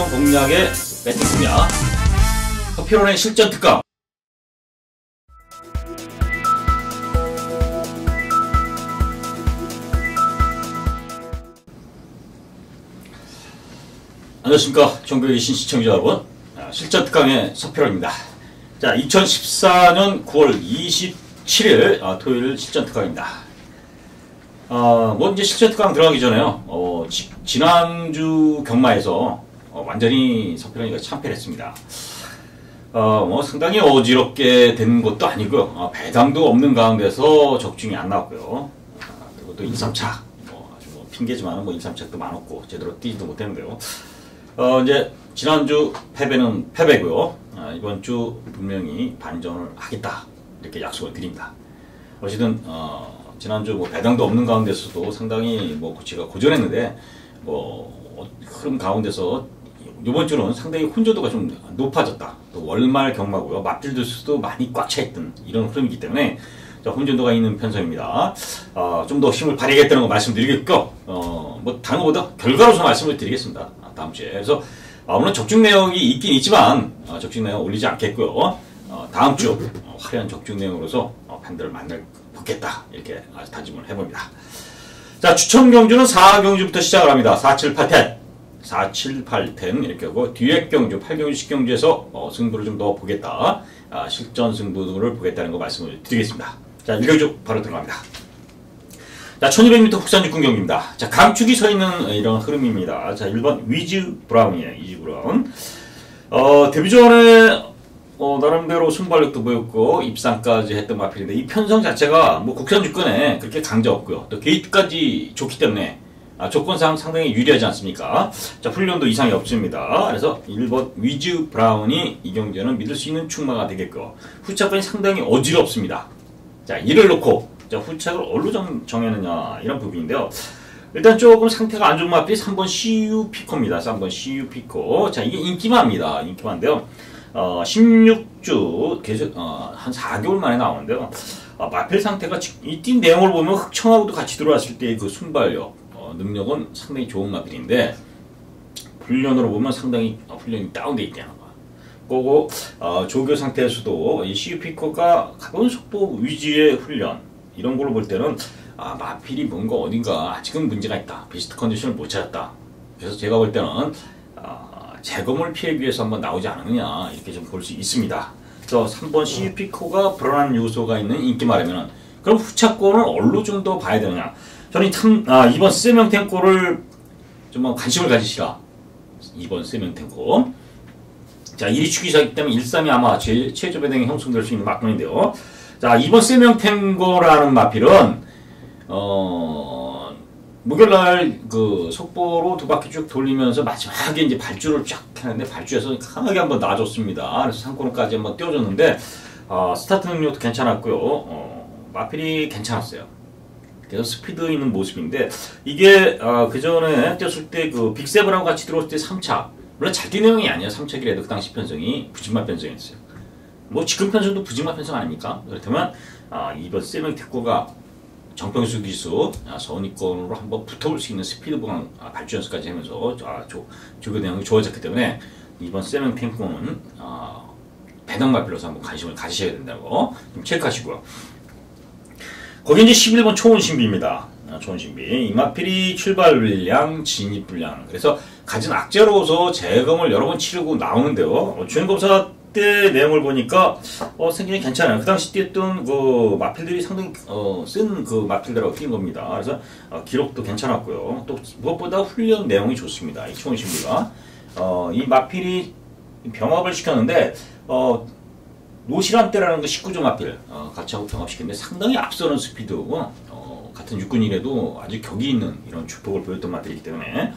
특정 공략의 배팅 공략 서피론의 실전 특강. 안녕하십니까. 전국에 계신 시청자 여러분, 실전 특강의 서피론입니다. 자, 2014년 9월 27일 토요일 실전 특강입니다. 뭐 이제 실전 특강 들어가기 전에요. 지난주 경마에서 완전히 서피론이가 참패를 했습니다. 뭐 상당히 어지럽게 된 것도 아니고요. 배당도 없는 가운데서 적중이 안 나왔고요. 그리고 또 1, 3차 아주 뭐 핑계지만은 뭐 1, 3차도 많았고 제대로 뛰지도 못했는데요. 이제 지난주 패배는 패배고요. 이번 주 분명히 반전을 하겠다 이렇게 약속을 드립니다. 어쨌든 지난주 뭐 배당도 없는 가운데서도 상당히 뭐 구치가 고전했는데 뭐 흐름 가운데서 이번 주는 상당히 혼조도가 좀 높아졌다. 또 월말 경마고요. 맞필들 수도 많이 꽉 차 있던 이런 흐름이기 때문에 자, 혼전도가 있는 편성입니다. 좀 더 힘을 발휘하겠다는 거 말씀드리겠고, 뭐 다른 것보다 결과로서 말씀을 드리겠습니다. 다음 주에. 그래서 물론 적중 내역이 있긴 있지만 적중 내역 올리지 않겠고요. 다음 주 화려한 적중 내용으로서 팬들을 만나보겠다 이렇게 다짐을 해봅니다. 자, 추천 경주는 4경주부터 시작을 합니다. 4, 7, 8, 10. 4, 7, 8, 10 이렇게 하고 뒤에 경주, 8경주, 10경주에서 승부를 좀 더 보겠다. 실전 승부를 보겠다는 거 말씀을 드리겠습니다. 자, 1경주 바로 들어갑니다. 자, 1200m 국산 육군 경기입니다. 자, 감축이 서 있는 이런 흐름입니다. 자, 1번 위즈 브라운이에요. 위즈 브라운. 데뷔전에 나름대로 순발력도 보였고 입상까지 했던 마필인데 이 편성 자체가 뭐 국산 육군에 그렇게 강자 없고요. 또 게이트까지 좋기 때문에 조건상 상당히 유리하지 않습니까? 자, 훈련도 이상이 없습니다. 그래서 1번 위즈 브라운이 이 경기는 믿을 수 있는 충마가 되겠고 후착권이 상당히 어지럽습니다. 자, 이를 놓고 자, 후착을 어디로 정하느냐 이런 부분인데요. 일단 조금 상태가 안 좋은 마필이 3번 CU 피코입니다. 3번 CU 피코. 자, 이게 인기마입니다. 인기마인데요. 16주 계속 한 4개월 만에 나오는데요. 마필 상태가 이 뛴 내용을 보면 흑청하고도 같이 들어왔을 때 그 순발력 능력은 상당히 좋은 마필인데 훈련으로 보면 상당히 훈련이 다운되어 있다는 거. 그리고 조교 상태에서도 이 CU 피코가 가벼운 속도 위주의 훈련 이런 걸로 볼 때는 마필이 뭔가 어딘가 아직은 문제가 있다. 베스트 컨디션을 못 찾았다. 그래서 제가 볼 때는 재검을 피하기 위해서 한번 나오지 않느냐 이렇게 좀 볼 수 있습니다. 그래서 3번 CU 피코가 불안한 요소가 있는 인기 말이면 그럼 후차권을 어디로 좀 더 봐야 되느냐. 저는 참 이번 세명탱코를 좀 관심을 가지시라. 2번 세명탱코. 자, 1위 추기자이기 때문에 1, 3이 아마 제일 최저 배당이 형성될 수 있는 막론인데요. 자, 이번 세명탱고라는 마필은 목요일날 그 속보로 두 바퀴 쭉 돌리면서 마지막에 이제 발주를 쫙 하는데 발주에서 강하게 한번 놔줬습니다. 그래서 상권까지 한번 띄워줬는데 스타트 능력도 괜찮았고요. 마필이 괜찮았어요. 그래서 스피드 있는 모습인데 이게 그 전에 뛰었을 때 그 빅세븐하고 같이 들어올 때 3차 물론 잘 뛴 내용이 아니에요. 3차기라도 그 당시 편성이 부진마 편성이었어요. 뭐 지금 편성도 부진마 편성 아닙니까? 그렇다면 이번 세명탱고가 정평수 기수 선위권으로 한번 붙어볼 수 있는 스피드 보강 발주 연습까지 하면서 조교 내용이 좋아졌기 때문에 이번 세명탱고는 배당 마필로서 한번 관심을 가지셔야 된다고 좀 체크하시고요. 거기 이제 11번 초원신비입니다. 초원신비. 이 마필이 출발 불량, 진입 불량. 그래서 가진 악재로서 재검을 여러 번 치르고 나오는데요. 주행검사 때 내용을 보니까 생기는 괜찮아요. 그 당시 뛰었던 그 마필들이 상당히 쓴 그 마필들하고 뛴 겁니다. 그래서 기록도 괜찮았고요. 또 무엇보다 훈련 내용이 좋습니다. 이 초원신비가. 이 마필이 병합을 시켰는데 노시란대라는 거 19조 마필 같이 하고 병합시켰는데 상당히 앞서는 스피드고 같은 육군이라도 아주 격이 있는 이런 주폭을 보였던 마필이기 때문에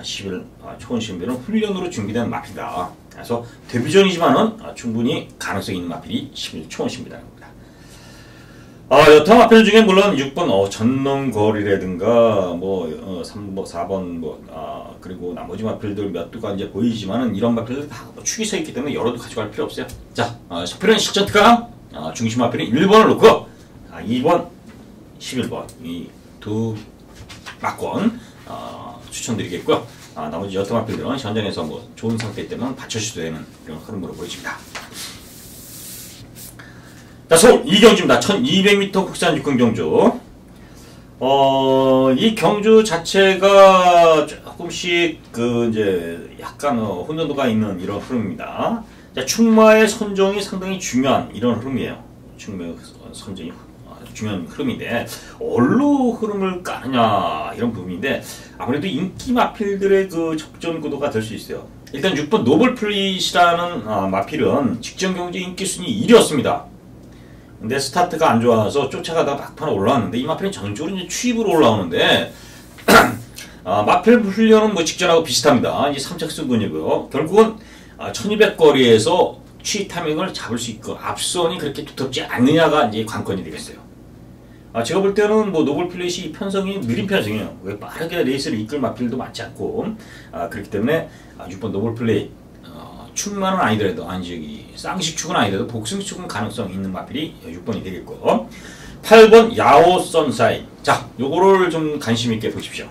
11 초원신비는 훈련으로 준비된 마필이다. 그래서 데뷔전이지만은 충분히 가능성이 있는 마필이 11 초원신비라는 겁니다. 여타 마필 중에 물론 6번 전농거리라든가 뭐 3번 4번 그리고 나머지 마필들 몇 두가 이제 보이지만은 이런 마필들 다 축이 서 있기 때문에 여러도 가져갈 필요 없어요. 자, 서피론 실전 특강 중심 마필은 1번을 놓고 2번 11번 이 두 막권 추천드리겠고요. 나머지 여타 마필들은 현장에서 뭐 좋은 상태 때문에 받쳐주도 되는 이런 흐름으로 보여집니다. 자, 서울 이경주입니다. 1200m 국산 육군 경주. 이 경주 자체가 조금씩 이제 약간 혼돈도가 있는 이런 흐름입니다. 자, 충마의 선정이 상당히 중요한 이런 흐름이에요. 충마의 선정이 중요한 흐름인데 어디로 흐름을 까느냐 이런 부분인데 아무래도 인기 마필들의 그 접전 구도가 될 수 있어요. 일단 6번 노블플릿이라는 마필은 직전 경주 인기 순위 1위였습니다. 근데 스타트가 안 좋아서 쫓아가다가 막판에 올라왔는데 이 마필은 전적으로 이제 추입으로 올라오는데 마필 훈련은 뭐 직전하고 비슷합니다. 이제 3착승근이고요. 결국은 1200거리에서 추입 타이밍을 잡을 수 있고 앞선이 그렇게 두텁지 않느냐가 이제 관건이 되겠어요. 제가 볼 때는 뭐 노블플릿이 편성이 느린 편성이에요. 왜 빠르게 레이스를 이끌 마필도 많지 않고 그렇기 때문에 6번 노블플릿 축만은 아니더라도 쌍식축은 아니더라도 복승축은 가능성 있는 마필이 6번이 되겠고 8번 야오 선사인. 자, 요거를 좀 관심 있게 보십시오.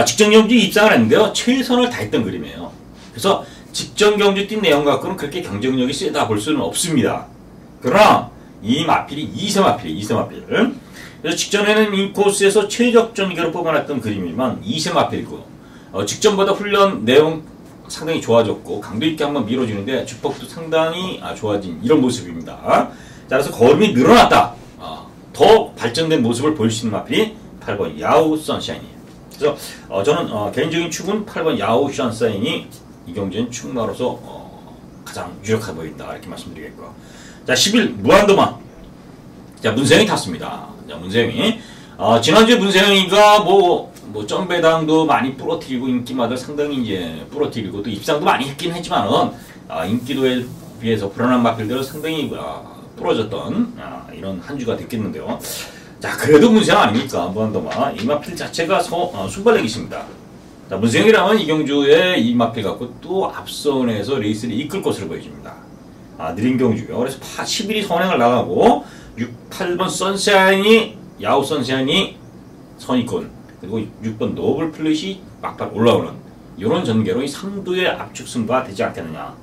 직전 경주 입상을 했는데요. 최선을 다했던 그림이에요. 그래서 직전 경주 뛴 내용 갖고는 그렇게 경쟁력이 세다 볼 수는 없습니다. 그러나 이 마필이 2세 마필. 그래서 직전에는 인코스에서 최적 전개로 뽑아놨던 그림이지만 2세 마필이고 직전보다 훈련 내용 상당히 좋아졌고 강도 있게 한번 밀어주는데 주폭도 상당히 좋아진 이런 모습입니다. 자, 그래서 걸음이 늘어났다. 더 발전된 모습을 보일 수 있는 마필이 8번 야오 선샤인이에요. 그래서 저는 개인적인 축은 8번 야오 선샤인이 이 경주엔 축마로서 가장 유력해 보인다 이렇게 말씀드리겠고요. 자, 10일 무한도마. 자, 문세영이 탔습니다. 자, 문세영이 지난주에 문세영이가 뭐 점배당도 많이 부러뜨리고 인기마다 상당히 이제 부러뜨리고 또 입상도 많이 했긴 했지만은 인기도에 비해서 불안한 마필들은 상당히 부러졌던 이런 한 주가 됐겠는데요. 자, 그래도 문세영 아닙니까? 무한도마 이 마필 자체가 순발력이십니다. 자, 문세영이라면 이경주의 이 마필 갖고 또 앞선에서 레이스를 이끌 것으로 보여집니다. 느린 경주요. 그래서 11위 선행을 나가고 8번 선샤인이 야후 선샤인이 선입권 그리고 6번 노블플릿이 막판 올라오는 이런 전개로 이 3두의 압축 승부가 되지 않겠느냐.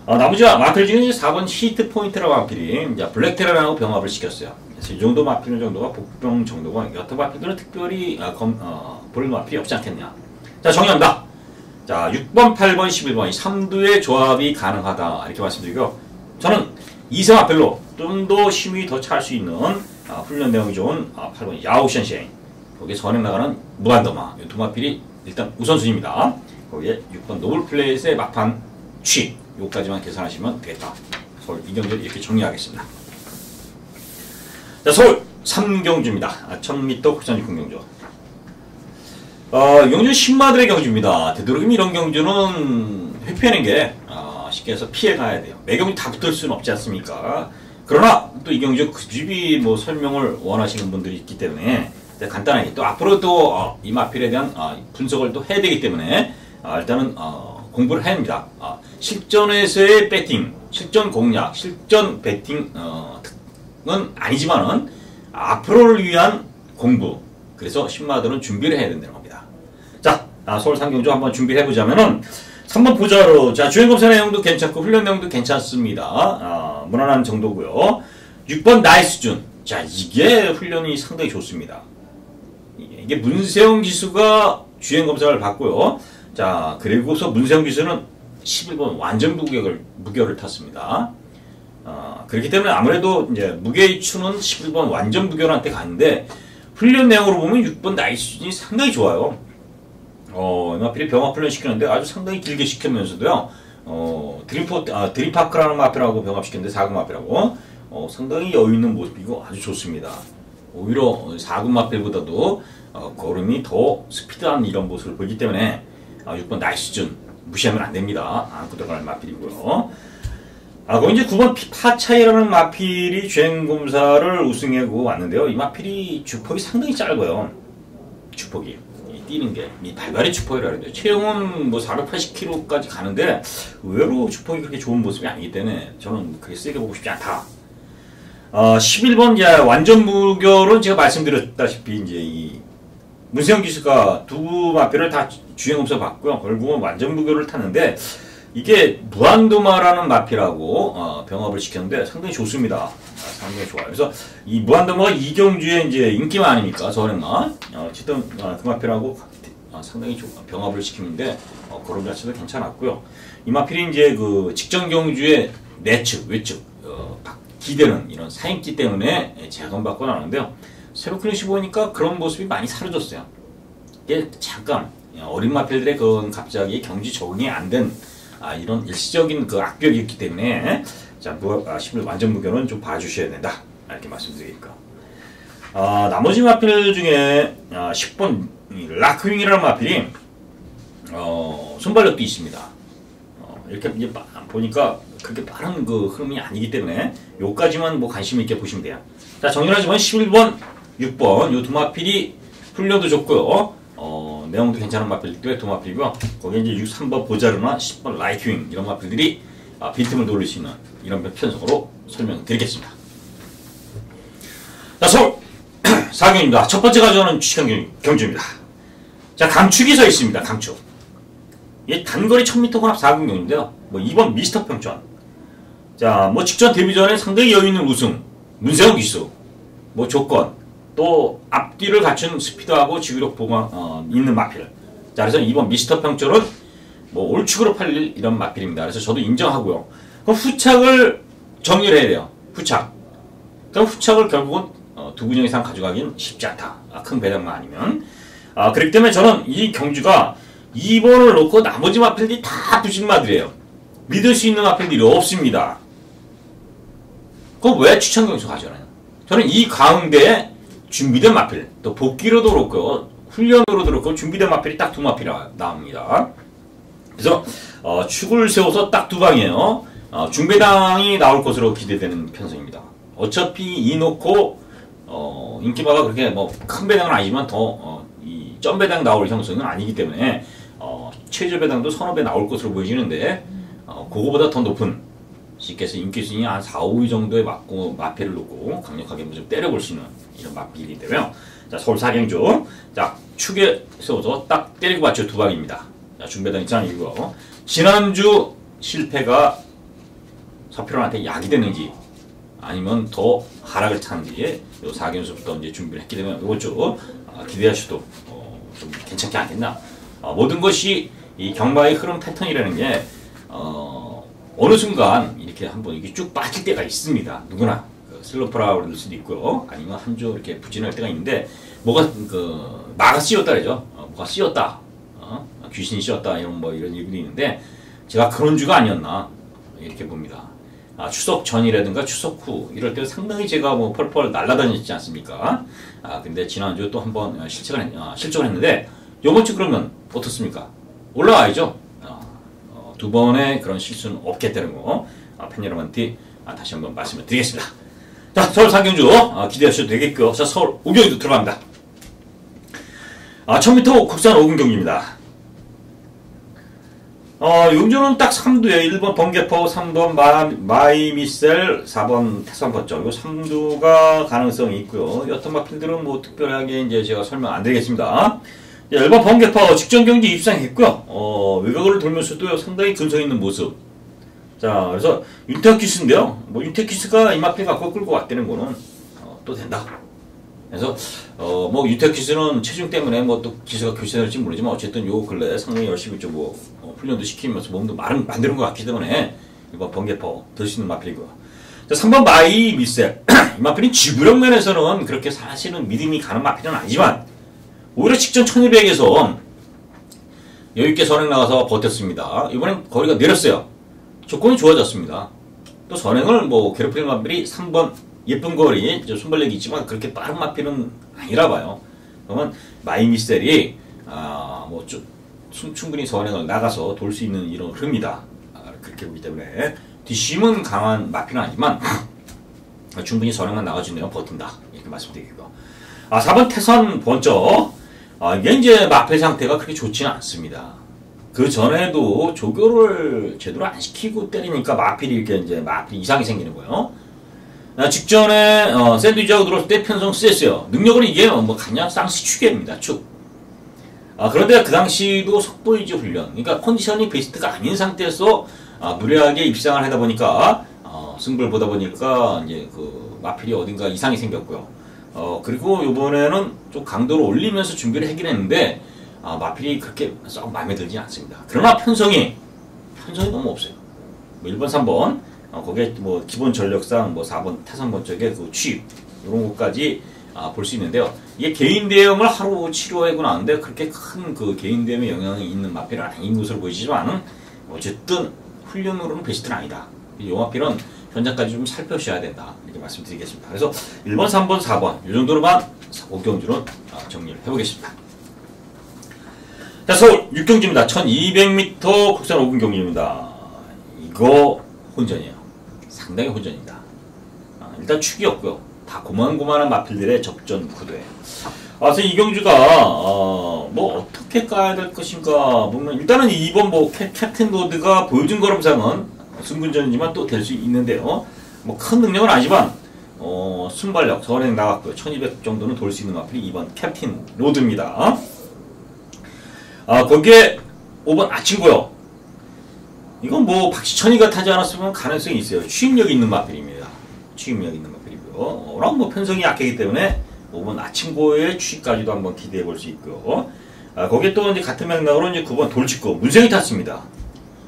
나머지 마필 중에 4번 히트 포인트라고 마필이 이제 블랙테라하고 병합을 시켰어요. 그래서 이 정도 마필 정도가 복병 정도가 여타 마필들은 특별히 볼 마필이 없지 않겠냐. 자, 정리합니다. 자, 6번, 8번, 11번 이 3두의 조합이 가능하다 이렇게 말씀드리고 저는 2세 마필로 좀 더 힘이 더 찰 수 있는 훈련 내용이 좋은 8번 야오 션샤인 거기에 선행 나가는 무한도마 이 두 마필이 일단 우선순위입니다. 거기에 6번 노블플레이스의 막판 취 요까지만 계산하시면 되겠다. 서울 이경주를 이렇게 정리하겠습니다. 자, 서울 3경주입니다. 1000m 국산 육군 경주. 경주 신마들의 경주입니다. 되도록이면 이런 경주는 회피하는 게 쉽게 해서 피해가야 돼요. 매경주 다 붙을 수는 없지 않습니까? 그러나 또 이 경주 굳이 뭐 설명을 원하시는 분들이 있기 때문에 간단하게 또 앞으로 또 이 마필에 대한 분석을 또 해야 되기 때문에 일단은 공부를 해야 합니다. 실전에서의 배팅, 실전 공략, 실전 배팅은 아니지만은 앞으로를 위한 공부. 그래서 신마들은 준비를 해야 된다는 겁니다. 자, 서울 상경주 한번 준비를 해보자면은 3번 보자로 자 주행검사 내용도 괜찮고 훈련 내용도 괜찮습니다. 무난한 정도고요. 6번 나이스준. 자, 이게 훈련이 상당히 좋습니다. 이게 문세영 기수가 주행검사를 받고요. 자, 그리고서 문세영 기수는 11번 완전 무결을 탔습니다. 그렇기 때문에 아무래도 이제 무게의 추는 11번 완전 무결한테 가는데 훈련 내용으로 보면 6번 나이스준이 상당히 좋아요. 마필이 병합 훈련 시키는데 아주 상당히 길게 시키면서도요. 드림파크라는 마필하고 병합시켰는데 4급 마필하고 상당히 여유있는 모습이고 아주 좋습니다. 오히려 4급 마필보다도 걸음이 더 스피드한 이런 모습을 보이기 때문에 6번 나이스준 무시하면 안됩니다. 안고 들어가는 마필이고요. 그럼 이제 9번 파차이라는 마필이 주행검사를 우승하고 왔는데요. 이 마필이 주폭이 상당히 짧아요. 주폭이. 뛰는 게, 이 발발의 주폭이라고 하는데, 체형은 뭐 480kg까지 가는데, 의외로 주폭이 그렇게 좋은 모습이 아니기 때문에, 저는 그렇게 세게 보고 싶지 않다. 11번, 완전 무결은 제가 말씀드렸다시피, 이제 문세영 기수가 두 마필을 다 주행검사 받고요. 결국은 완전 무교를 탔는데 이게 무한도마라는 마필하고 병합을 시켰는데 상당히 좋습니다. 상당히 좋아요. 그래서 이 무한도마가 이경주의 이제 인기만 아닙니까? 저녁만 어쨌든 그 마필하고 상당히 병합을 시키는데 그런 자체도 괜찮았고요. 이 마필이 이제 그 직전 경주의 내측 외측 기대는 이런 사인기 때문에 제한받고 나오는데요. 새로 클래시 보니까 그런 모습이 많이 사라졌어요. 이게 잠깐 어린 마필들의 그건 갑자기 경지 적응이 안 된 이런 일시적인 그 악벽이 있기 때문에 자, 10일 완전 무교는 좀 봐주셔야 된다. 이렇게 말씀드리니까. 나머지 마필 중에 10번 라크윙이라는 마필이 순발력도 있습니다. 이렇게 이제 보니까 그렇게 빠른 그 흐름이 아니기 때문에 요까지만 뭐 관심 있게 보시면 돼요. 자, 정리하지만 11번, 6번 요 두 마필이 훈련도 좋고요. 내용도 괜찮은 마필들이 두 마필이고요. 거기에 이제 3번 보자르나 10번 라이트윙 이런 마필들이 빈틈을 돌릴 수 있는 이런 편성으로 설명드리겠습니다. 자, 서울 4경입니다. 첫 번째 가져오는 주식한 경주입니다. 자, 강축이 서 있습니다. 강축. 이 단거리 1000m 혼합 4경인데요. 뭐 2번 미스터 평촌. 자, 뭐 직전 데뷔 전에 상당히 여유 있는 우승, 문세영 기수, 뭐 조건, 또 앞뒤를 갖춘 스피드하고 지구력 보강 있는 마필. 자, 그래서 이번 미스터 평촌은 뭐 올축으로 팔릴 이런 마필입니다. 그래서 저도 인정하고요. 그럼 후착을 정리를 해야 돼요. 후착. 그럼 후착을 결국은 두 분야 이상 가져가긴 쉽지 않다. 큰 배당만 아니면. 그렇기 때문에 저는 이 경주가 2번을 놓고 나머지 마필들이 다 부진마들이에요. 믿을 수 있는 마필들이 없습니다. 그럼 왜 추천 경주 가져가나요? 저는 이 가운데에 준비된 마필, 또 복귀로도 그렇고 훈련으로도 그렇고 준비된 마필이 딱 두 마필이 나옵니다. 그래서 축을 세워서 딱 두 방이에요. 중배당이 나올 것으로 기대되는 편성입니다. 어차피 이 놓고 인기바가 그렇게 뭐 큰 배당은 아니지만 더 이 점배당 나올 형성은 아니기 때문에 최저 배당도 서너 배 나올 것으로 보여지는데 그거보다 더 높은 쉽게 해서 인기순위 한 4, 5위 정도에 맞고 마필을 놓고 강력하게 좀 때려볼 수 있는 이런 마필이 되고요. 자, 서울 4경주. 자, 축에 세워서 딱 때리고 맞춰 두 방입니다. 자, 중배당 있잖아요. 이거. 지난주 실패가 서필원한테 약이 되는지 아니면 더 하락을 타는지 요 4경주부터 이제 준비를 했기 때문에 이것 좀 기대하셔도 좀 괜찮지 않겠나. 모든 것이 이 경마의 흐름 패턴이라는 게 어느 순간 이렇게 한번 이게 쭉 빠질 때가 있습니다. 누구나 슬럼프라고 그럴 수도 있고요. 아니면 한 주 이렇게 부진할 때가 있는데 뭐가 마가 씌었다 그러죠. 뭐가 씌었다. 귀신이 씌었다 이런 이런 얘기도 있는데 제가 그런 주가 아니었나 이렇게 봅니다. 추석 전이라든가 추석 후 이럴 때 상당히 제가 뭐 펄펄 날아다녔지 않습니까? 근데 지난주 또 한번 실적을 했는데 요번 주 그러면 어떻습니까? 올라와야죠. 두 번의 그런 실수는 없겠다는 거 팬 여러분한테 다시 한번 말씀을 드리겠습니다. 자, 서울 4경주 기대하셔도 되겠고요. 자, 서울 5경기도 들어갑니다. 1000m 국산 5군 경기입니다. 용주는 딱 3두에 1번 번개포, 3번 마이미셀, 4번 태산번쩍. 요 3두가 가능성이 있고요. 여튼 마필들은 뭐 특별하게 이제 제가 설명 안 드리겠습니다. 1번 번개포 직전 경기 입상했고요. 외곽을 돌면서도 상당히 근성 있는 모습. 자, 그래서 윤태학 기수인데요. 뭐 윤태학 기수가 이 마필 갖고 끌고 왔다는 거는 또 된다. 그래서 뭐 윤태학 기수는 체중 때문에 뭐 또 기수가 교체될지 모르지만 어쨌든 요 근래 상당히 열심히 좀 훈련도 시키면서 몸도 만드는 것 같기 때문에 이번 번개포 들 수 있는 마필이고요. 자, 3번 마이 미셀. 이 마필은 지구력 면에서는 그렇게 사실은 믿음이 가는 마필은 아니지만 오히려 직전 1200에서 여유있게 선행 나가서 버텼습니다. 이번엔 거리가 내렸어요. 조건이 좋아졌습니다. 또 선행을 뭐 괴롭히는 마필이 3번 예쁜 거리 순발력이 있지만 그렇게 빠른 마필은 아니라 봐요. 그러면 마이미셀이 뭐 충분히 선행을 나가서 돌 수 있는 이런 흐름이다. 그렇게 보기 때문에 뒷심은 강한 마필은 아니지만 충분히 선행만 나가주네요. 버틴다. 이렇게 말씀드리고요. 4번 태선 번쩍. 이게 이제 마필 상태가 그렇게 좋지는 않습니다. 그 전에도 조교를 제대로 안 시키고 때리니까 마필이 이렇게 이제 마필 이상이 생기는 거예요. 직전에 샌드위치하고 들어올 때 편성 셌어요. 능력은 이게 뭐 그냥 쌍시 축입니다. 축. 그런데 그 당시도 속보 유지 훈련, 그러니까 컨디션이 베스트가 아닌 상태에서 무리하게 입상을 하다 보니까 승부를 보다 보니까 이제 그 마필이 어딘가 이상이 생겼고요. 그리고 이번에는 좀 강도를 올리면서 준비를 하긴 했는데 마필이 그렇게 썩 마음에 들지 않습니다. 그러나 편성이 너무 없어요. 뭐 1번, 3번 거기에 뭐 기본 전력상 뭐 4번 타선번 쪽에 그 취입 이런 것까지 볼 수 있는데요. 이게 개인 대형을 하루 치료하고 나는데 그렇게 큰 그 개인 대형에 영향이 있는 마필은 아닌 것으로 보이지만은 어쨌든 훈련으로는 베스트는 아니다. 이 마필은 현장까지 좀 살펴셔야 된다. 이렇게 말씀드리겠습니다. 그래서 1번, 3번, 4번 이 정도로만 5경주는 정리를 해보겠습니다. 자, 서울 6경주입니다. 1200m 국산 5분 경주입니다. 이거 혼전이에요. 상당히 혼전입니다. 일단 축이 없고요. 다 고만고만한 마필들의 접전 구도예요. 그래서 이 경주가 뭐 어떻게 까야 될 것인가 보면 일단은 2번 뭐 캡틴 로드가 보여준 거람상은 승분전이지만 또 될 수 있는데요. 뭐 큰 능력은 아니지만 순발력 전행 나갔고요. 1200 정도는 돌 수 있는 마필이 2번 캡틴 로드입니다. 거기에 5번 아친고요. 이건 뭐 박시천이가 타지 않았으면 가능성이 있어요. 추임력 있는 마필입니다. 추임력 있는 마필이고요. 워낙 뭐 편성이 약하기 때문에 5번 아친고의 추임까지도 한번 기대해 볼 수 있고요. 거기에 또 이제 같은 맥락으로 이제 9번 돌직구 문생이 탔습니다.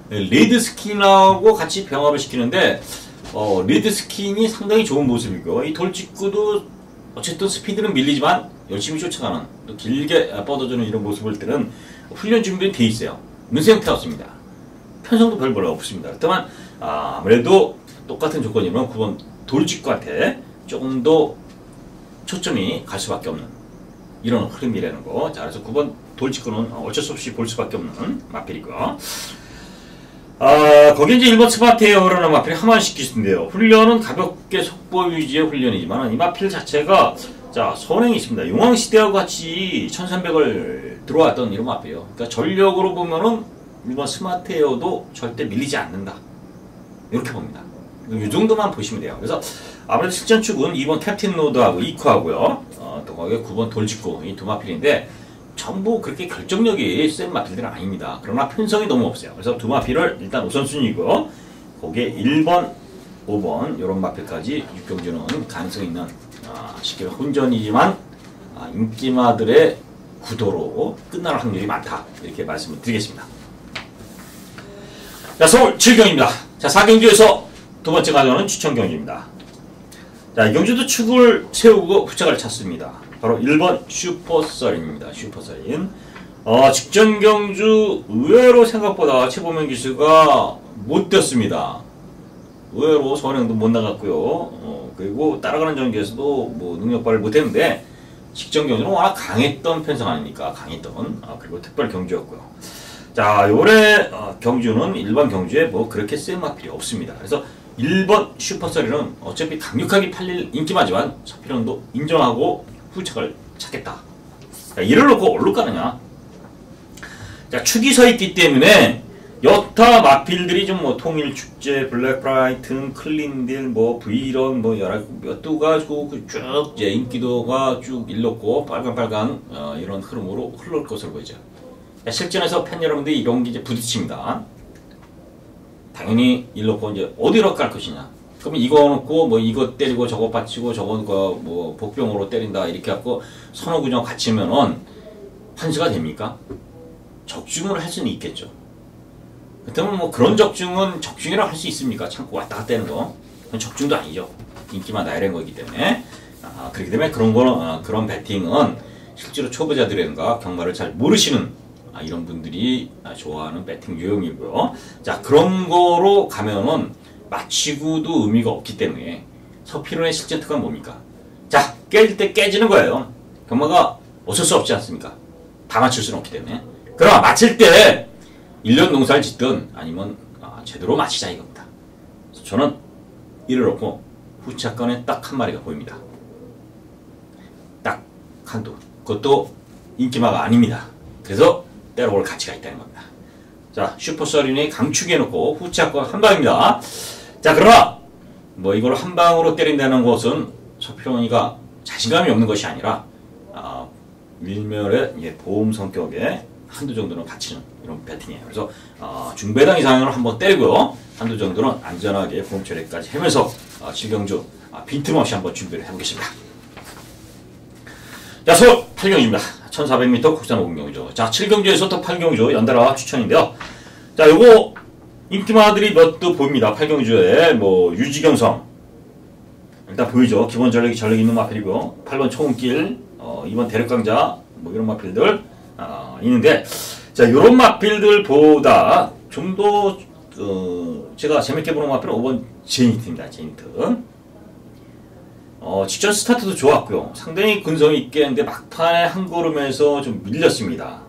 리드 스킨하고 같이 병합을 시키는데 리드 스킨이 상당히 좋은 모습이고요. 이 돌직구도 어쨌든 스피드는 밀리지만 열심히 쫓아가는 또 길게 뻗어주는 이런 모습을 때는 훈련 준비는 돼 있어요. 문생 타왔습니다. 편성도 별 없습니다. 그렇지만 아무래도 똑같은 조건이면 9번 돌직구한테 조금 더 초점이 갈 수밖에 없는 이런 흐름이라는 거. 자, 그래서 9번 돌직구는 어쩔 수 없이 볼 수밖에 없는 마필이고. 거기 이제 1번 스마트 에어라는 마필이 하만시킬 수 있는데요. 훈련은 가볍게 속보 유지의 훈련이지만 이 마필 자체가 자, 선행이 있습니다. 용왕시대하고 같이 1300을 들어왔던 이런 마필이에요. 그러니까 전력으로 보면은 1번 스마트 에어도 절대 밀리지 않는다. 이렇게 봅니다. 이 정도만 보시면 돼요. 그래서 아무래도 실전축은 2번 캡틴 로드하고 이코하고요. 또 거기에 9번 돌직구 이 두 마필인데 전부 그렇게 결정력이 센 마필들은 아닙니다. 그러나 편성이 너무 없어요. 그래서 두 마필을 일단 우선순위이고 거기에 1번, 5번 이런 마필까지 6경주는 가능성 있는 쉽게 혼전이지만 인기마들의 구도로 끝날 확률이 많다. 이렇게 말씀을 드리겠습니다. 자, 서울 7경입니다. 자, 4경주에서 두 번째 가져오는 추천경주입니다. 자, 이 경주도 축을 세우고 후착을 찾습니다. 바로 1번 슈퍼서린입니다. 슈퍼서린. 직전 경주 의외로 생각보다 최보명 기수가 못 뛰었습니다. 의외로 선행도 못 나갔고요. 그리고 따라가는 전기에서도 뭐 능력 발휘 못했는데 직전 경주는 워낙 강했던 편성 아닙니까? 강했던 그리고 특별 경주였고요. 자, 요래 경주는 일반 경주에 뭐 그렇게 센 마필이 없습니다. 그래서 1번 슈퍼서리는 어차피 강력하게 팔릴 인기마지만 서필원도 인정하고 후착을 찾겠다. 자, 이를 놓고 어디로 가느냐? 자, 축이 서 있기 때문에 여타 마필들이 좀 뭐 통일축제, 블랙브라이튼, 클린딜, 뭐 브이런 뭐 여러 몇 두 가지고 쭉 이제 인기도가 쭉 일렀고 빨간 이런 흐름으로 흘러올 것으로 보이죠. 자, 실전에서 팬 여러분들이 이런 게 이제 부딪힙니다. 당연히 일놓고 이제 어디로 깔 것이냐. 그러면 이거 놓고 뭐 이거 때리고 저거 받치고 저거 뭐 복병으로 때린다 이렇게 갖고 선호구정 갖추면은 환수가 됩니까? 적중을 할 수는 있겠죠. 그렇다면 뭐 그런 적중이라고 할 수 있습니까? 참고 왔다 갔다 하는 거. 그건 적중도 아니죠. 인기만 나열한 거이기 때문에. 그렇기 때문에 그런 거는, 그런 배팅은 실제로 초보자들인가 경마를 잘 모르시는 이런 분들이 좋아하는 배팅 유형이고요. 자, 그런 거로 가면은 맞히고도 의미가 없기 때문에 서필원의 실전 특화는 뭡니까? 자, 깨질 때 깨지는 거예요. 경마가 어쩔 수 없지 않습니까? 다 맞출 수는 없기 때문에. 그러나 맞힐 때 1년 농사를 짓든 아니면 제대로 맞히자 이겁니다. 그래서 저는 이를 놓고 후차권에 딱 한 마리가 보입니다. 딱 한두. 그것도 인기마가 아닙니다. 그래서 때려볼 가치가 있다는 겁니다. 자, 슈퍼서린이 강축해놓고 후차권 한 방입니다. 자, 그러나 뭐 이걸 한 방으로 때린다는 것은 서필원이가 자신감이 없는 것이 아니라 일면에 예, 보험 성격의 한두 정도는 받치는 이런 배팅이에요. 그래서 중배당 이상을 한번 때리고요. 한두 정도는 안전하게 보험 처리까지 하면서 7경주 빈틈없이 한번 준비를 해보겠습니다. 자, 서울 8경주입니다. 1400m 국산 5경주. 자, 7경주에서 또 8경주 연달아 추천인데요. 자, 요거 인기마들이 몇 도 보입니다. 8경주에 뭐 유지경성 일단 보이죠. 기본 전력이 있는 마필이고요. 8번 초음길, 2번 대륙강자 뭐 이런 마필들 있는데, 자, 요런 마필들보다 좀 더 제가 재밌게 보는 마필은 5번 제니트입니다. 제니트. 직전 스타트도 좋았고요. 상당히 근성이 있게 했는데 막판에 한 걸음에서 좀 밀렸습니다.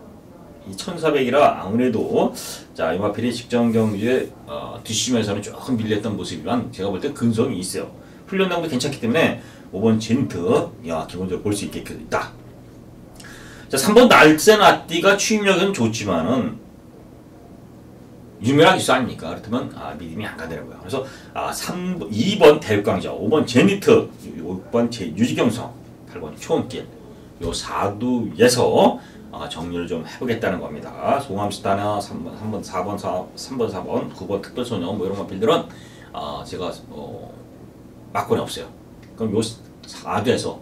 이 1400이라 아무래도 자, 이 마필이 직전 경주에 뒷심에서는 조금 밀렸던 모습이지만 제가 볼 때 근성이 있어요. 훈련량도 괜찮기 때문에 5번 제니트 기본적으로 볼 수 있겠다. 자, 3번 날쌘 아띠가 추임력은 좋지만은 유명한 기수 아닙니까? 그렇다면 믿음이 안 가더라고요. 그래서 2번 대륙강자, 5번 제니트, 6번 유지경성, 8번 초원길 요 4두에서 정리를 좀 해보겠다는 겁니다. 송암스타나 3번 4번, 9번 특별소녀 뭐 이런 것들은 제가 막권이 없어요. 그럼 요 4두에서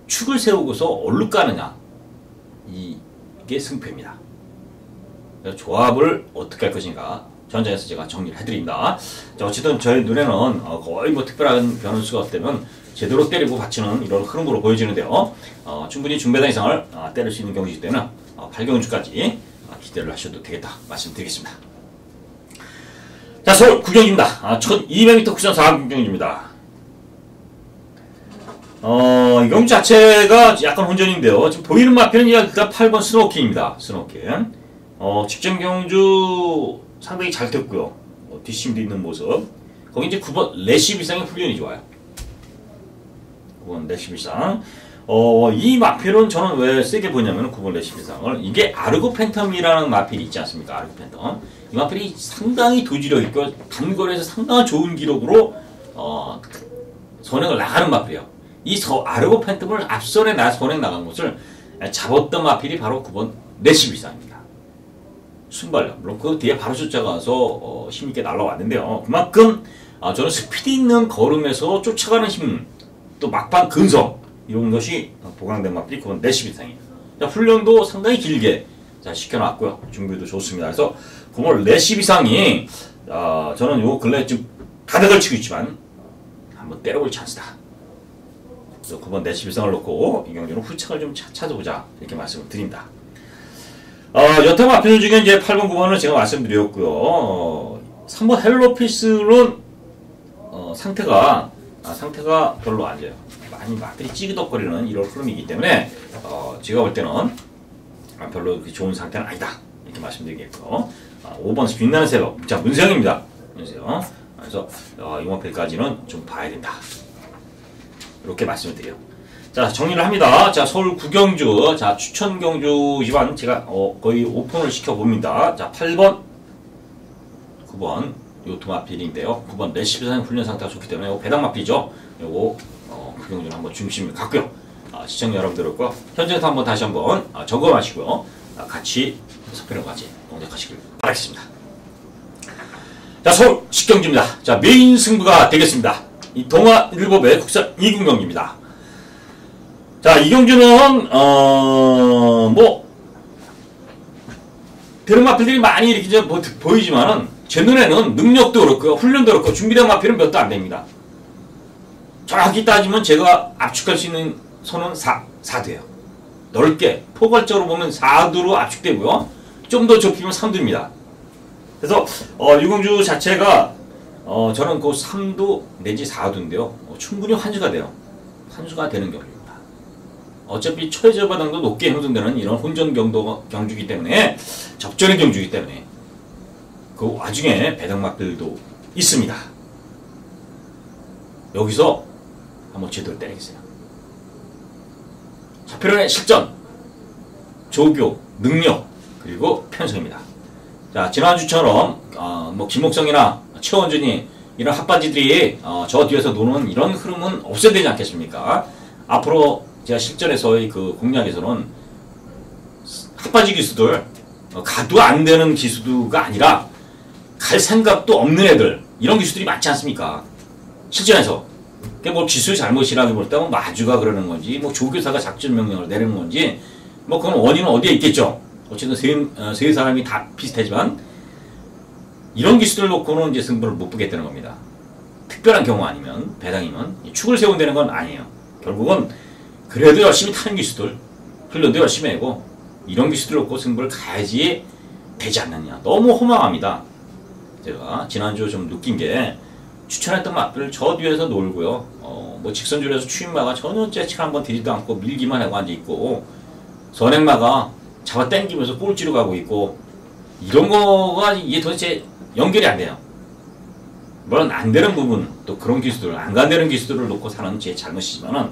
축을 세우고서 얼룩 가느냐, 이게 승패입니다. 조합을 어떻게 할 것인가 전장에서 제가 정리를 해드립니다. 자, 어쨌든 저희 눈에는 거의 뭐 특별한 변수가 없다면 제대로 때리고 받치는 이런 흐름으로 보여지는데요. 충분히 중배당 이상을 때릴 수 있는 경기이기 때문에 8경주까지 기대를 하셔도 되겠다 말씀드리겠습니다. 자, 서울 9경주입니다. 1200m 국산 4경주입니다. 이 경주 자체가 약간 혼전인데요. 지금 보이는 마필은 일단 8번 스노우킹입니다. 스노우킹. 직전 경주 상당히 잘 됐고요. 뒷심도 있는 모습. 거기 이제 9번 레시브 이상의 훈련이 좋아요. 9번 레시브 이상. 이 마필은 저는 왜 세게 보냐면 9번 레시브 이상을 이게 아르고 팬텀이라는 마필이 있지 않습니까? 아르고 팬텀. 이 마필이 상당히 도지력 있고 단거리에서 상당히 좋은 기록으로 선행을 나가는 마필이에요. 이 아르고 팬텀을 앞선에 선행 나간 것을 잡았던 마필이 바로 9번 레시브 이상입니다. 순발력. 물론 그 뒤에 바로 숫자가 와서 힘있게 날라왔는데요. 그만큼 저는 스피드 있는 걸음에서 쫓아가는 힘, 또 막판 근성 이런 것이 보강된 마필이 그건 40 이상이에요. 자, 훈련도 상당히 길게 시켜놨고요. 준비도 좋습니다. 그래서 그걸 40 이상이 저는 요 근래 좀 가득을 치고 있지만 한번 때려볼 찬스다. 그래서 9번 40 이상을 놓고 이 경기는 후착을 좀 찾아보자 이렇게 말씀을 드립니다. 여타 마필 중에 이제 8번, 9번을 제가 말씀드렸고요. 3번 헬로피스는 상태가 별로 안 좋아요. 많이 마필이 찌그덕거리는 이런 흐름이기 때문에 제가 볼 때는 별로 좋은 상태는 아니다 이렇게 말씀드리겠고요. 5번 빛나는 새벽, 자, 문세영입니다. 문세영. 그래서 이 마필까지는 좀 봐야 된다 이렇게 말씀을 드려요. 자, 정리를 합니다. 자, 서울 9경주, 자, 추천 경주지만 제가 거의 오픈을 시켜봅니다. 자, 8번, 9번, 요 두 마필인데요. 9번 레시브상 훈련 상태가 좋기 때문에 요 배당 마필이죠. 요거 9경주는 한번 중심을 갖고요. 시청자 여러분들과 현장에서 한번 다시 한번 점검하시고요. 같이 서편을 같이 동작하시길 바라겠습니다. 자, 서울 10경주입니다. 자, 메인 승부가 되겠습니다. 이 동아일보배 국산 2군 경기입니다. 자, 이 경주는 뭐 다른 마필들이 많이 이렇게 보이지만은 제 눈에는 능력도 그렇고 훈련도 그렇고 준비된 마필은 몇 도 안 됩니다. 정확히 따지면 제가 압축할 수 있는 선은 4두예요. 넓게 포괄적으로 보면 4두로 압축되고요. 좀 더 좁히면 3두입니다. 그래서 이 경주 자체가 저는 그 3두 내지 4두인데요. 충분히 환수가 돼요. 환수가 되는 경주. 어차피 최저바당도 높게 형성되는 이런 혼전 경주이기 때문에 접전의 경주이기 때문에 그 와중에 배당 마필도 있습니다. 여기서 한번 제대로 때리겠어요. 좌표론의 실전, 조교, 능력, 그리고 편성입니다. 자, 지난주처럼 뭐 김목성이나 최원준이 이런 핫바지들이 저 뒤에서 노는 이런 흐름은 없어야 되지 않겠습니까? 앞으로 제가 실전에서의 그 공략에서는 핫바지 기수들, 가도 안 되는 기수가 아니라 갈 생각도 없는 애들, 이런 기수들이 많지 않습니까? 실전에서. 뭐 기수의 잘못이라기보다는 마주가 그러는 건지, 뭐 조교사가 작전 명령을 내리는 건지, 뭐 그건 원인은 어디에 있겠죠. 어쨌든 세 사람이 다 비슷하지만 이런 기수들 놓고는 이제 승부를 못 보겠다는 겁니다. 특별한 경우 아니면 배당이면 축을 세운다는 건 아니에요. 결국은 그래도 열심히 타는 기수들, 훈련도 열심히 하고 이런 기수들 놓고 승부를 가야지 되지 않느냐. 너무 허망합니다. 제가 지난주 좀 느낀 게 추천했던 마필을 저 뒤에서 놀고요. 뭐 직선줄에서 추임마가 전혀 재치를 한번 들이지도 않고 밀기만 하고 앉아있고 선행마가 잡아 당기면서 꼴찌로 가고 있고 이런 거가 이게 도대체 연결이 안 돼요. 물론 안 되는 부분 또 그런 기수들 안 간다는 기수들을 놓고 사는 제 잘못이지만은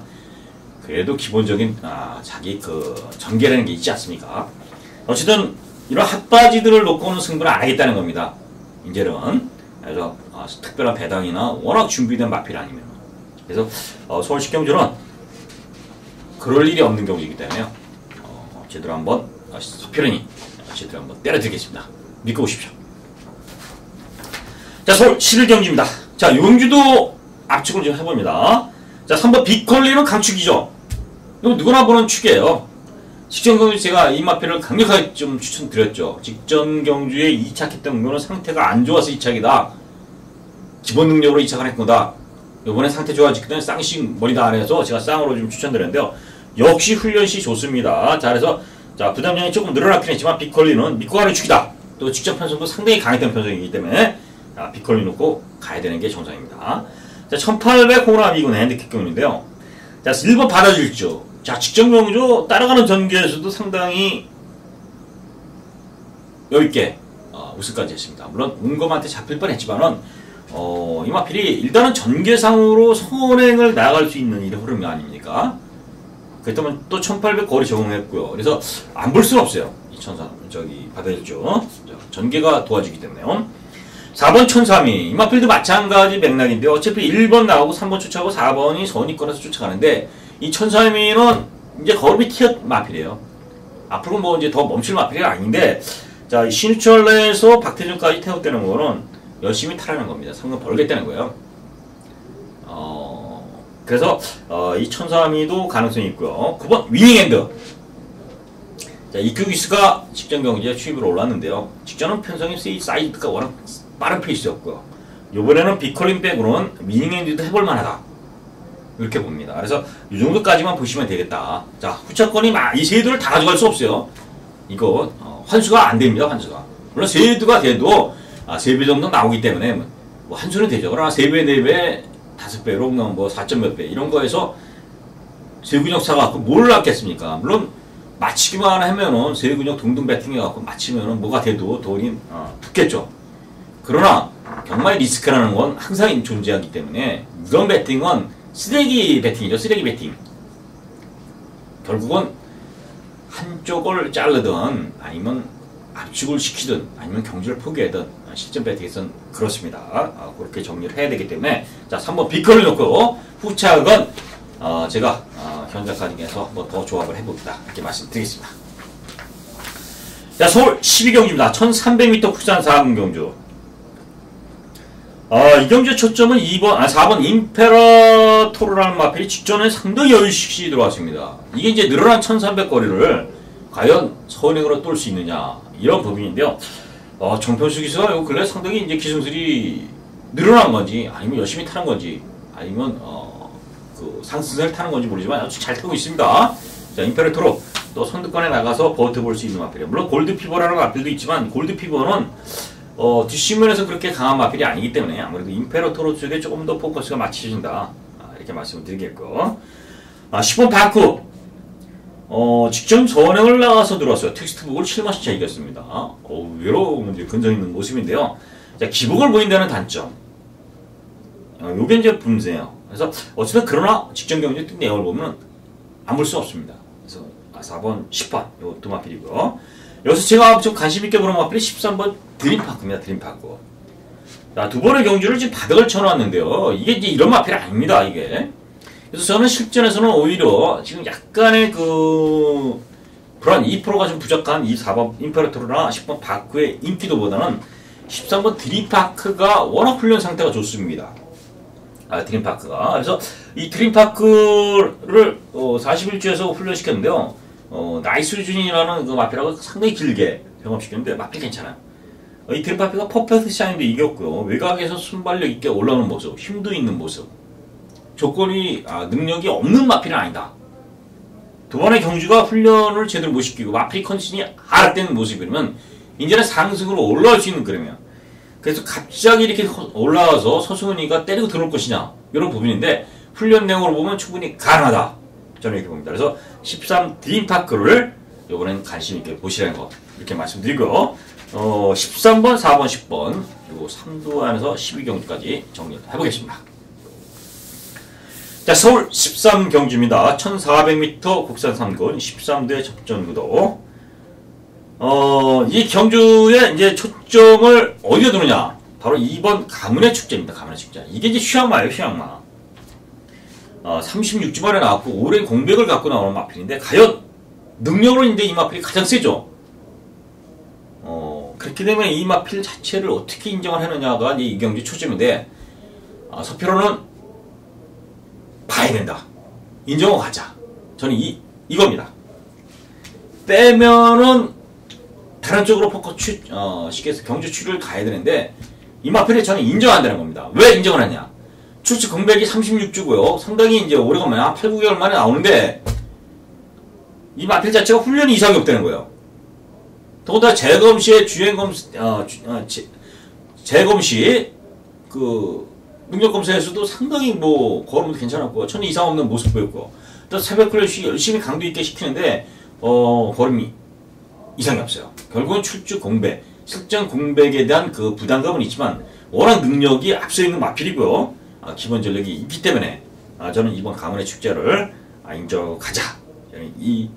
그래도 기본적인 자기 그 전개라는 게 있지 않습니까? 어쨌든 이런 핫바지들을 놓고는 승부를 안 하겠다는 겁니다. 이제는 그래서 특별한 배당이나 워낙 준비된 마필 아니면 그래서 서울시경주는 그럴 일이 없는 경우이기 때문에요. 제대로 한번 서필은이 제대로 한번 때려드리겠습니다. 믿고 오십시오. 자, 서울 11경주입니다. 자, 이 경주도 압축을 좀 해봅니다. 자, 3번 빅컬리는 강축이죠. 이거 누구나 보는 축이에요. 직전 경주 제가 이 마필을 강력하게 좀 추천드렸죠. 직전 경주에 2착했던 경우는 상태가 안 좋아서 2착이다. 기본 능력으로 2착을 했던 거다. 이번에 상태 좋아지기 때문에 쌍씩 머리다 안 해서 제가 쌍으로 좀 추천드렸는데요. 역시 훈련시 좋습니다. 자, 그래서 자, 부담량이 조금 늘어나긴 했지만 빅컬리는 믿고 가는 축이다. 또 직전 편성도 상당히 강했던 편성이기 때문에 빅컬리 놓고 가야 되는 게 정상입니다. 자, 1800 호남 이군 핸디캡 경주인데요. 자, 1번 받아줄죠. 자, 직전 경주 따라가는 전개에서도 상당히 여유있게 우승까지 했습니다. 물론 운검한테 잡힐 뻔했지만은 이 마필이 일단은 전개상으로 선행을 나갈 수 있는 이런 흐름이 아닙니까? 그렇다면 또 1800 거리 적응했고요. 그래서 안 볼 수는 없어요. 2003 저기 받아줬죠. 전개가 도와주기 때문에요. 4번 1032 이 마필도 마찬가지 맥락인데 어차피 1번 나오고 3번 쫓아가고 4번이 선위권에서 쫓아가는데 이 1032는 이제 걸음이 튀어 마필이에요. 앞으로 뭐 이제 더 멈출 마필이 아닌데 자, 신우철에서 박태준까지 태웠다는 거는 열심히 타라는 겁니다. 상금 벌겠다는 거예요. 그래서 이 1032도 가능성이 있고요. 9번 위닝핸드. 자, 이큐기스가 직전 경기에 추입으로 올랐는데요. 직전은 편성이 사이드가 워낙 빠른 페이스였고요. 이번에는 빅컬린 백으로는 위닝핸드도 해볼 만하다. 이렇게 봅니다. 그래서 이 정도까지만 보시면 되겠다. 자, 후차권이 이 세두를 다 가져갈 수 없어요. 이거 환수가 안 됩니다. 환수가. 물론 세두가 돼도 3배 정도 나오기 때문에 뭐 환수는 되죠. 그러나 3배, 4배, 5배로 뭐 4점 몇 배 이런 거에서 세근역 사갖고 뭘 낳겠습니까? 물론 맞히기만 하면은 세근역 동등 배팅해갖고 맞히면은 뭐가 돼도 돈이 붙겠죠. 그러나 경마의 리스크라는 건 항상 존재하기 때문에 이런 배팅은 쓰레기 배팅이죠. 쓰레기 배팅. 결국은 한쪽을 자르든 아니면 압축을 시키든 아니면 경주를 포기하든 실전 배팅에서는 그렇습니다. 그렇게 정리를 해야 되기 때문에 자, 3번 빅컬을 놓고 후착은 제가 현장까지해서 한번 더 조합을 해봅니다. 이렇게 말씀드리겠습니다. 자, 서울 12경주입니다. 1300m 국산 4분 경주. 이 경주의 초점은 4번 임페라토르라는 마필이 직전에 상당히 여유시 들어왔습니다. 이게 이제 늘어난 1300거리를 과연 선행으로 뚫을 수 있느냐 이런 부분인데요. 정편수 기수가 요 근래 상당히 이제 기승술이 늘어난 건지 아니면 열심히 타는 건지 아니면 그 상승세를 타는 건지 모르지만 아주 잘 타고 있습니다. 자, 임페라토르 또 선두권에 나가서 버텨볼 수 있는 마필이에요. 물론 골드피버라는 마필도 있지만 골드피버는 뒷시면에서 그렇게 강한 마필이 아니기 때문에 아무래도 임페라토르 쪽에 조금 더 포커스가 맞춰진다. 이렇게 말씀을 드리겠고 10번 바쿠 직전 전행을 나가서 들어왔어요. 텍스트북을 7만원차 이겼습니다. 의외로 이제 근성 있는 모습인데요. 자, 기복을 보인다는 단점. 요게 이제 분세예요. 그래서 어쨌든 그러나 직전 경기 내용을 보면 안 볼 수 없습니다. 그래서 4번, 10번 요 두 마필이고요. 여기서 제가 좀 관심 있게 보는 마필이 13번 드림파크입니다. 드림파크. 자, 두 번의 경주를 지금 바닥을 쳐놨는데요. 이게 이제 이런 마필이 아닙니다. 이게. 그래서 저는 실전에서는 오히려 지금 약간의 그 불안 2%가 좀 부족한 이 4번 임페라토르나 10번 바크의 인기도보다는 13번 드림파크가 워낙 훈련 상태가 좋습니다. 드림파크가. 그래서 이 드림파크를 41주에서 훈련시켰는데요. 나이스준이라는 그 마필하고 상당히 길게 경험시켰는데 마필 괜찮아요. 이 드림파크가 퍼펙트 샤인도 이겼고요. 외곽에서 순발력 있게 올라오는 모습, 힘도 있는 모습. 조건이 능력이 없는 마필은 아니다. 두 번의 경주가 훈련을 제대로 못 시키고 마필 컨디션이 하락되는 모습이면 이제는 상승으로 올라올 수 있는 그림이에요. 그래서 갑자기 이렇게 올라와서 서승은이가 때리고 들어올 것이냐 이런 부분인데 훈련 내용으로 보면 충분히 가능하다. 저는 이렇게 봅니다. 그래서 13 드림파크를 이번엔 관심 있게 보시라는 거 이렇게 말씀드리고요. 13번, 4번, 10번 그리고 3두 안에서 12경주까지 정리를 해보겠습니다. 자, 서울 13경주입니다. 1400m 국산 3군 13대 접전구도. 이 경주의 이제 초점을 어디에 두느냐? 바로 2번 가문의 축제입니다. 가문의 축제. 이게 이제 휴양마예요, 휴양마. 36주 만에 나왔고, 오랜 공백을 갖고 나오는 마필인데, 과연 능력으로 이제 이 마필이 가장 세죠? 그렇기 때문에 이 마필 자체를 어떻게 인정을 하느냐가 이제 이 경주 초점인데, 서피로는 봐야 된다. 인정하고 가자. 저는 이겁니다. 빼면은 다른 쪽으로 포커 시켜서 경주 추를 가야 되는데 이 마필을 저는 인정한다는 겁니다. 왜 인정을 하냐? 출시 공백이 36주고요. 상당히 이제 오래간만에 한 8, 9개월 만에 나오는데 이 마필 자체가 훈련이 이상이 없다는 거예요. 더군다나 재검 시에 재검 시 능력 검사에서도 상당히 걸음도 괜찮았고 천이 이상 없는 모습 보였고 또 새벽 클래시 열심히 강도 있게 시키는데 걸음이 이상이 없어요. 결국은 출주 공백, 실전 공백에 대한 그 부담감은 있지만 워낙 능력이 앞서 있는 마필이고요. 기본 전력이 있기 때문에 저는 이번 가문의 축제를 인정하고 가자. 저는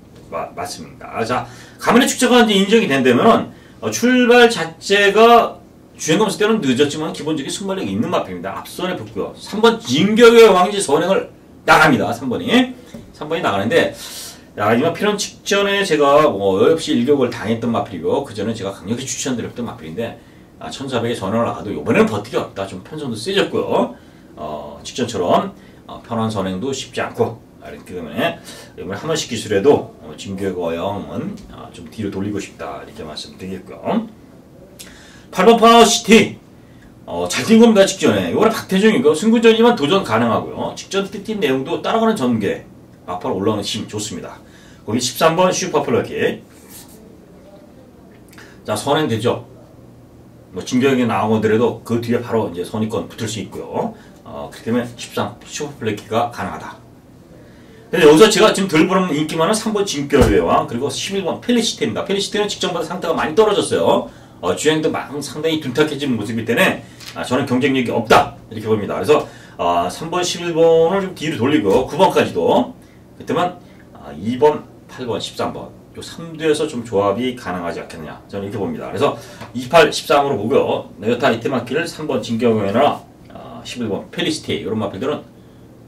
맞습니다. 자, 가문의 축제가 이제 인정이 된다면 출발 자체가 주행검사 때는 늦었지만 기본적인 순발력이 있는 마필입니다. 앞선에 붙고요. 3번 진격의 왕지 선행을 나갑니다. 3번이 나가는데 이 마필은 직전에 제가 어이없이 일격을 당했던 마필이고 그 전에 제가 강력히 추천드렸던 마필인데 1400에 전원을 나가도 이번에는 버티기 없다. 좀 편성도 세졌고요. 직전처럼 편한 선행도 쉽지 않고 그렇기 때문에 이번에 하나씩 기술에도 진격의 왕은 좀 뒤로 돌리고 싶다. 이렇게 말씀드리겠고요. 8번 파워시티 잘 뛴 겁니다. 직전에 이번에 박태중이고 승부전이지만 도전 가능하고요. 직전 때 뛴 내용도 따라가는 전개 앞으로 올라오는 힘 좋습니다. 거기 13번 슈퍼플러키 자 선행되죠. 진격이 나오더라도 그 뒤에 바로 이제 선의권 붙을 수 있고요. 그렇기 때문에 13 슈퍼플러키가 가능하다. 근데 여기서 제가 지금 덜 보는 인기 많은 3번 진격의 왕 그리고 11번 펠리시티입니다. 펠리시티는 직전보다 상태가 많이 떨어졌어요. 주행도 상당히 둔탁해진 모습일 때는 저는 경쟁력이 없다 이렇게 봅니다. 그래서 3번, 11번을 좀 뒤로 돌리고 9번까지도 그때만 2번, 8번, 13번 요 3두에서 좀 조합이 가능하지 않겠느냐 저는 이렇게 봅니다. 그래서 28, 13으로 보고요. 네오타 이테마키를 3번 진경회나 11번 펠리시티 이런 마필들은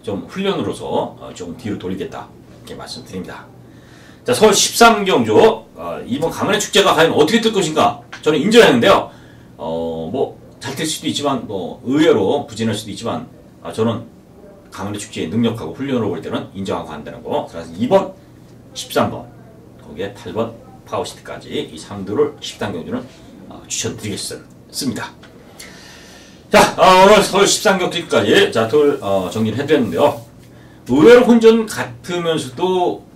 좀 훈련으로서 좀 뒤로 돌리겠다 이렇게 말씀드립니다. 자, 서울 13경주 이번 가문의 축제가 과연 어떻게 뜰 것인가 저는 인정했는데요. 잘 될 수도 있지만 의외로 부진할 수도 있지만 저는 가문의 축제의 능력하고 훈련으로 볼 때는 인정하고 한다는 거. 그래서 2번, 13번 거기에 8번 파워시티까지 이 3두를 13경주는 추천드리겠습니다. 자, 오늘 서울 13경주까지 자, 정리를 해드렸는데요. 의외로 혼전 같으면서도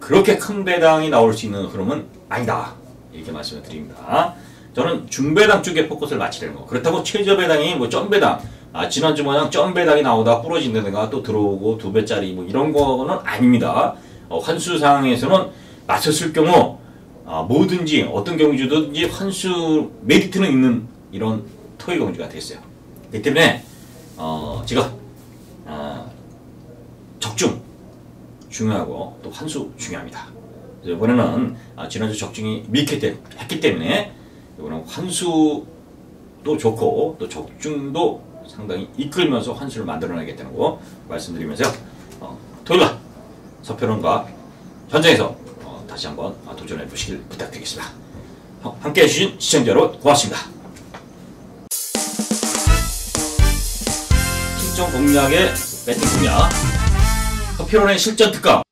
그렇게 큰 배당이 나올 수 있는 흐름은 아니다. 이렇게 말씀을 드립니다. 저는 중배당 쪽에 포커스를 맞추려는 거. 그렇다고 최저배당이 점배당, 지난주 모양 점배당이 나오다 부러진다든가 또 들어오고 2배짜리 이런 거는 아닙니다. 환수상에서는 맞췄을 경우 뭐든지 어떤 경주든지 환수 메리트는 있는 이런 토이 경주가 됐어요. 그렇기 때문에 제가 적중 중요하고 또 환수 중요합니다. 이번에는 지난주 적중이 밀켰기 때문에 이번엔 환수도 좋고 또 적중도 상당히 이끌면서 환수를 만들어내겠다는 거 말씀드리면서요. 토요일날 서평론가 현장에서 다시 다시 한번 도전해 보시길 부탁드리겠습니다. 함께 해주신 시청자 여러분 고맙습니다. 실전 공략의 배팅 공략, 커피론의 실전 특강.